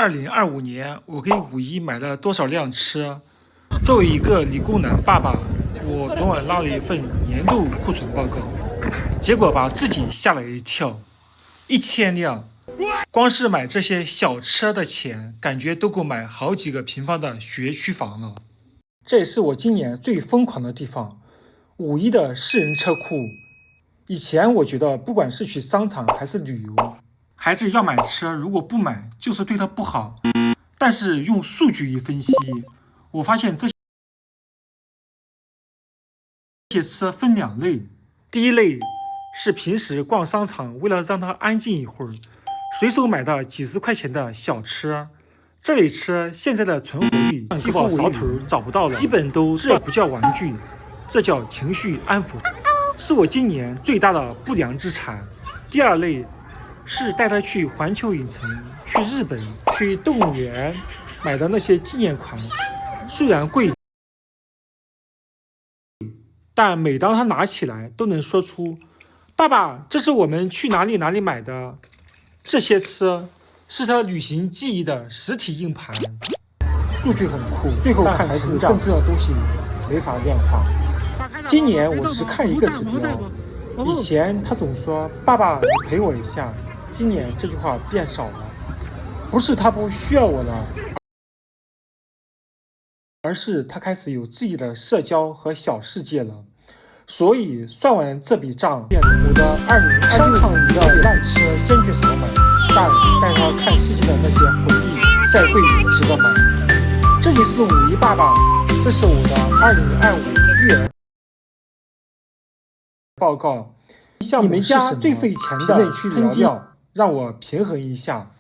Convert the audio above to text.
2025年，我给五一买了多少辆车？作为一个理工男爸爸，我昨晚拉了一份年度库存报告，结果把自己吓了一跳，1000辆。光是买这些小车的钱，感觉都够买好几个平方的学区房了。这也是我今年最疯狂的地方，五一的私人车库。以前我觉得，不管是去商场还是旅游，孩子要买车，如果不买，就是对他不好。但是用数据一分析，我发现这些车分两类。第一类是平时逛商场，为了让它安静一会儿，随手买的几十块钱的小车。这类车现在的存活率几乎扫头找不到了，基本都这不叫玩具，这叫情绪安抚，是我今年最大的不良资产。第二类是带他去环球影城、去日本、去动物园买的那些纪念款，虽然贵，但每当他拿起来，都能说出：“爸爸，这是我们去哪里哪里买的。”这些车是他旅行记忆的实体硬盘。数据很酷，最后看成长，更重要的东西没法量化。今年我只看一个指标，以前他总说：“爸爸，你陪我一下。”今年这句话变少了，不是他不需要我了，而是他开始有自己的社交和小世界了。所以算完这笔账，我的2026商场里的烂车坚决少买，但带他看世界的那些回忆再贵也值得买。这里是五一爸爸，这是我的2025育儿报告。你们家最费钱的评论区聊聊，让我平衡一下。